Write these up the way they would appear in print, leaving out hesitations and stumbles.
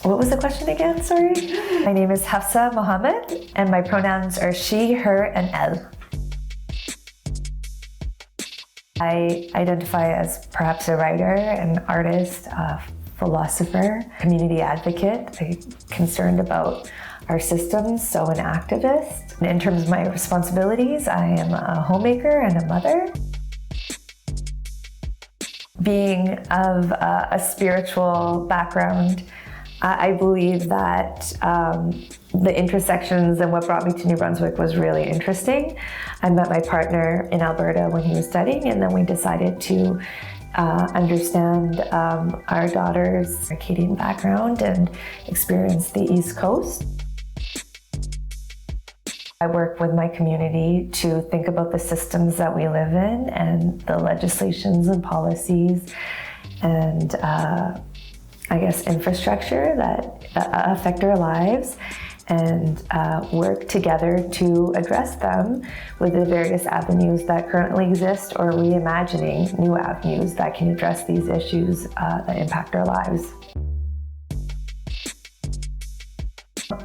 What was the question again? Sorry. My name is Hafsah Mohammad, and my pronouns are she, her, and Elle. I identify as perhaps a writer, an artist, a philosopher, community advocate. I'm concerned about our systems, so an activist. In terms of my responsibilities, I am a homemaker and a mother. Being of a spiritual background, I believe that the intersections and what brought me to New Brunswick was really interesting. I met my partner in Alberta when he was studying, and then we decided to understand our daughter's Acadian background and experience the East Coast. I work with my community to think about the systems that we live in and the legislations and policies and I guess infrastructure that affect our lives, and work together to address them with the various avenues that currently exist, or reimagining new avenues that can address these issues that impact our lives.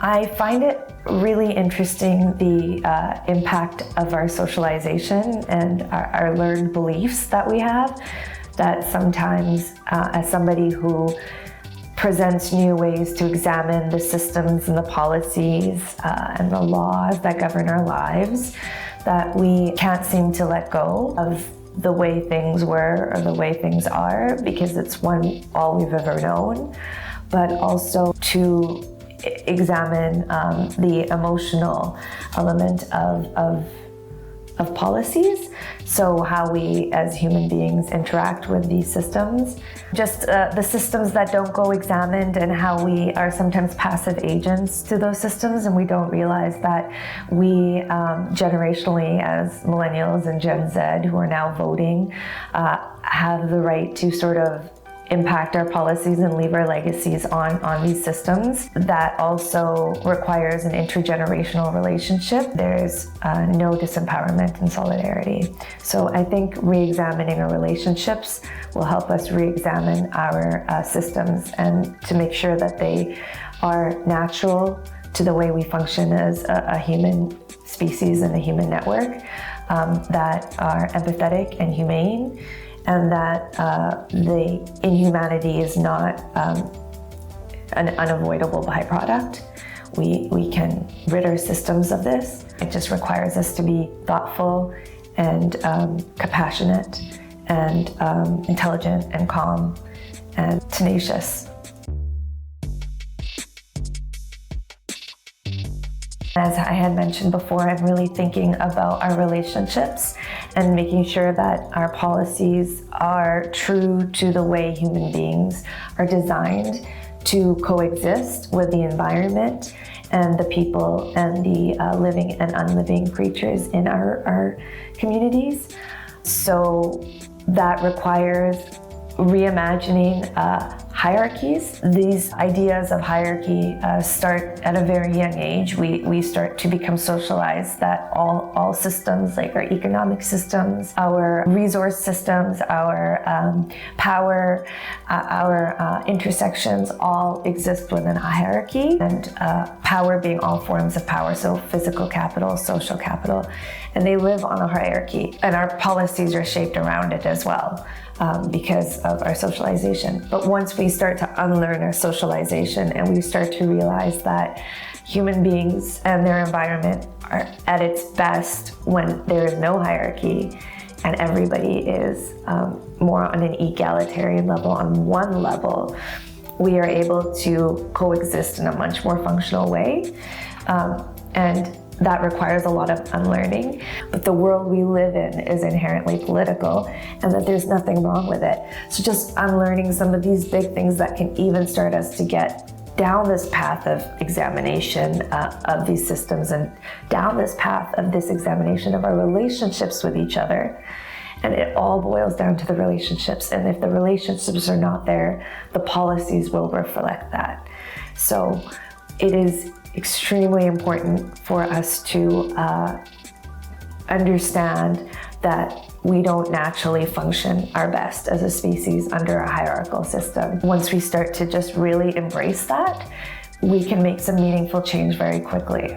I find it really interesting the impact of our socialization and our learned beliefs that we have, that sometimes as somebody who presents new ways to examine the systems and the policies and the laws that govern our lives, that we can't seem to let go of the way things were or the way things are, because it's all we've ever known, but also to examine the emotional element of policies. So how we as human beings interact with these systems, just the systems that don't go examined, and how we are sometimes passive agents to those systems, and we don't realize that we generationally, as millennials and Gen Z who are now voting, have the right to sort of impact our policies and leave our legacies on these systems. That also requires an intergenerational relationship. There's no disempowerment and solidarity. So I think re-examining our relationships will help us re-examine our systems, and to make sure that they are natural to the way we function as a human species and a human network, that are empathetic and humane, and that the inhumanity is not an unavoidable byproduct. We can rid our systems of this. It just requires us to be thoughtful and compassionate and intelligent and calm and tenacious. As I had mentioned before, I'm really thinking about our relationships and making sure that our policies are true to the way human beings are designed to coexist with the environment and the people and the living and unliving creatures in our communities. So that requires reimagining hierarchies. These ideas of hierarchy start at a very young age. We start to become socialized that all systems, like our economic systems, our resource systems, our power, our intersections all exist within a hierarchy, and power being all forms of power, so physical capital, social capital, and they live on a hierarchy, and our policies are shaped around it as well. Because of our socialization. But once we start to unlearn our socialization and we start to realize that human beings and their environment are at its best when there is no hierarchy and everybody is more on an egalitarian level, on one level, we are able to coexist in a much more functional way. And that requires a lot of unlearning, but the world we live in is inherently political, and that there's nothing wrong with it. So just unlearning some of these big things that can even start us to get down this path of examination of these systems, and down this path of this examination of our relationships with each other. And it all boils down to the relationships, and if the relationships are not there, the policies will reflect that. So it is extremely important for us to understand that we don't naturally function our best as a species under a hierarchical system. Once we start to just really embrace that, we can make some meaningful change very quickly.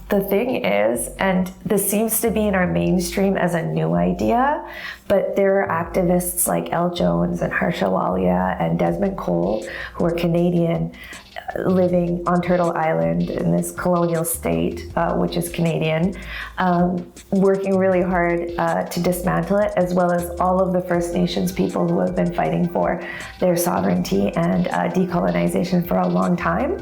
The thing is, and this seems to be in our mainstream as a new idea, but there are activists like Elle Jones and Harsha Walia and Desmond Cole, who are Canadian, living on Turtle Island in this colonial state, which is Canadian, working really hard to dismantle it, as well as all of the First Nations people who have been fighting for their sovereignty and decolonization for a long time.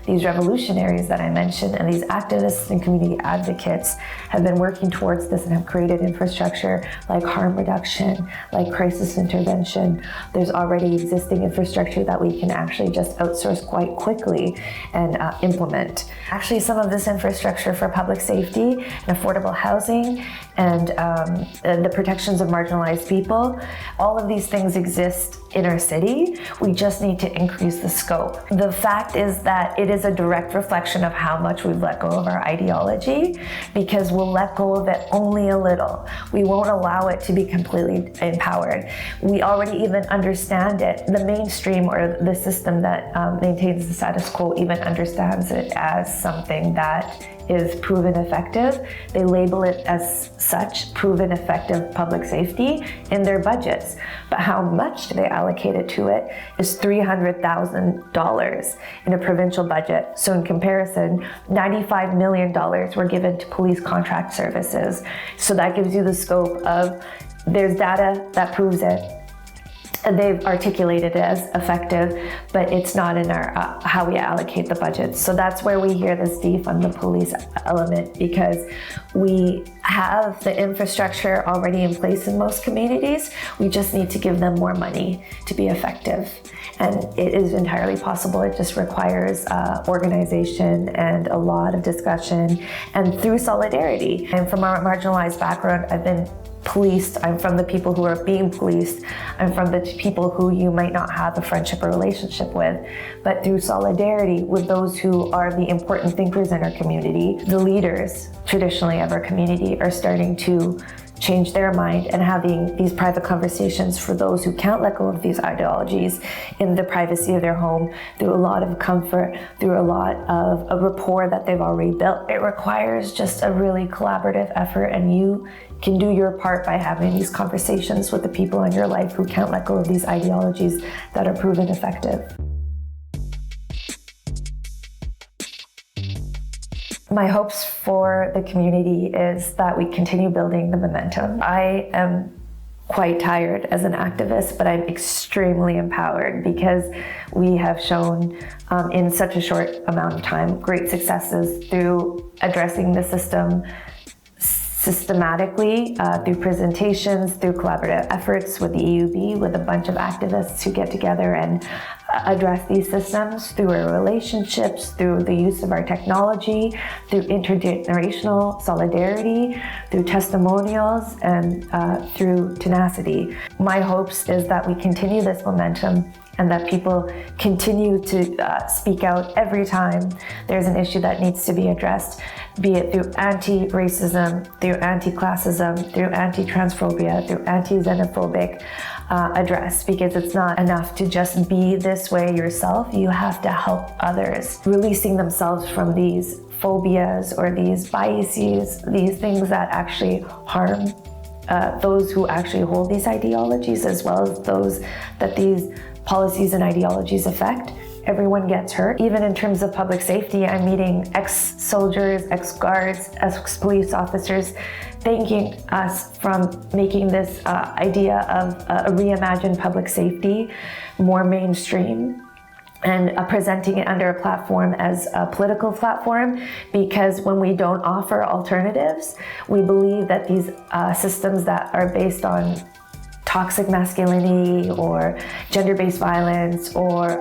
These revolutionaries that I mentioned and these activists and community advocates have been working towards this and have created infrastructure like harm reduction, like crisis intervention. There's already existing infrastructure that we can actually just outsource quite quickly and implement. Actually, some of this infrastructure for public safety and affordable housing and the protections of marginalized people, all of these things exist in our city. We just need to increase the scope. The fact is that it is a direct reflection of how much we've let go of our ideology, because we'll let go of it only a little. We won't allow it to be completely empowered. We already even understand it. The mainstream, or the system that maintains the status quo, even understands it as something that is proven effective. They label it as such, proven effective public safety, in their budgets. But how much they allocate it to it is $300,000 in a provincial budget. So in comparison, $95 million were given to police contract services. So that gives you the scope of, there's data that proves it. They've articulated it as effective, but it's not in our how we allocate the budget. So that's where we hear this defund the police element, because we have the infrastructure already in place in most communities. We just need to give them more money to be effective. And it is entirely possible. It just requires organization and a lot of discussion, and through solidarity. And from our marginalized background, I've been policed. I'm from the people who are being policed. I'm from the people who you might not have a friendship or relationship with. But through solidarity with those who are the important thinkers in our community, the leaders traditionally of our community are starting to change their mind and having these private conversations for those who can't let go of these ideologies in the privacy of their home, through a lot of comfort, through a lot of a rapport that they've already built. It requires just a really collaborative effort, and you can do your part by having these conversations with the people in your life who can't let go of these ideologies that are proven effective. My hopes for the community is that we continue building the momentum. I am quite tired as an activist, but I'm extremely empowered because we have shown in such a short amount of time great successes through addressing the system systematically, through presentations, through collaborative efforts with the EUB, with a bunch of activists who get together and address these systems, through our relationships, through the use of our technology, through intergenerational solidarity, through testimonials, and through tenacity. My hopes is that we continue this momentum and that people continue to speak out every time there's an issue that needs to be addressed, be it through anti-racism, through anti-classism, through anti-transphobia, through anti-xenophobic address, because it's not enough to just be this way yourself. You have to help others, releasing themselves from these phobias or these biases, these things that actually harm those who actually hold these ideologies, as well as those that these policies and ideologies affect. Everyone gets hurt. Even in terms of public safety, I'm meeting ex-soldiers, ex-guards, ex-police officers, thanking us from making this idea of a reimagined public safety more mainstream, and presenting it under a platform as a political platform, because when we don't offer alternatives, we believe that these systems that are based on toxic masculinity or gender-based violence, or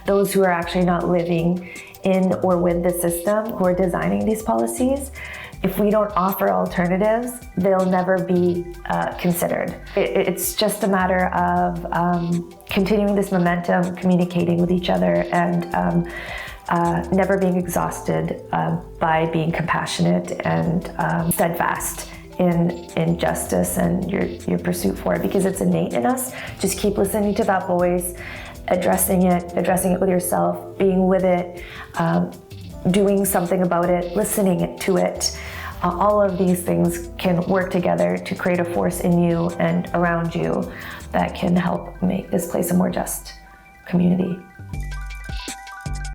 those who are actually not living in or with the system, who are designing these policies, if we don't offer alternatives, they'll never be considered. It's just a matter of continuing this momentum, communicating with each other, and never being exhausted by being compassionate and steadfast in justice and your pursuit for it, because it's innate in us. Just keep listening to that voice, addressing it with yourself, being with it, doing something about it, listening to it. All of these things can work together to create a force in you and around you that can help make this place a more just community.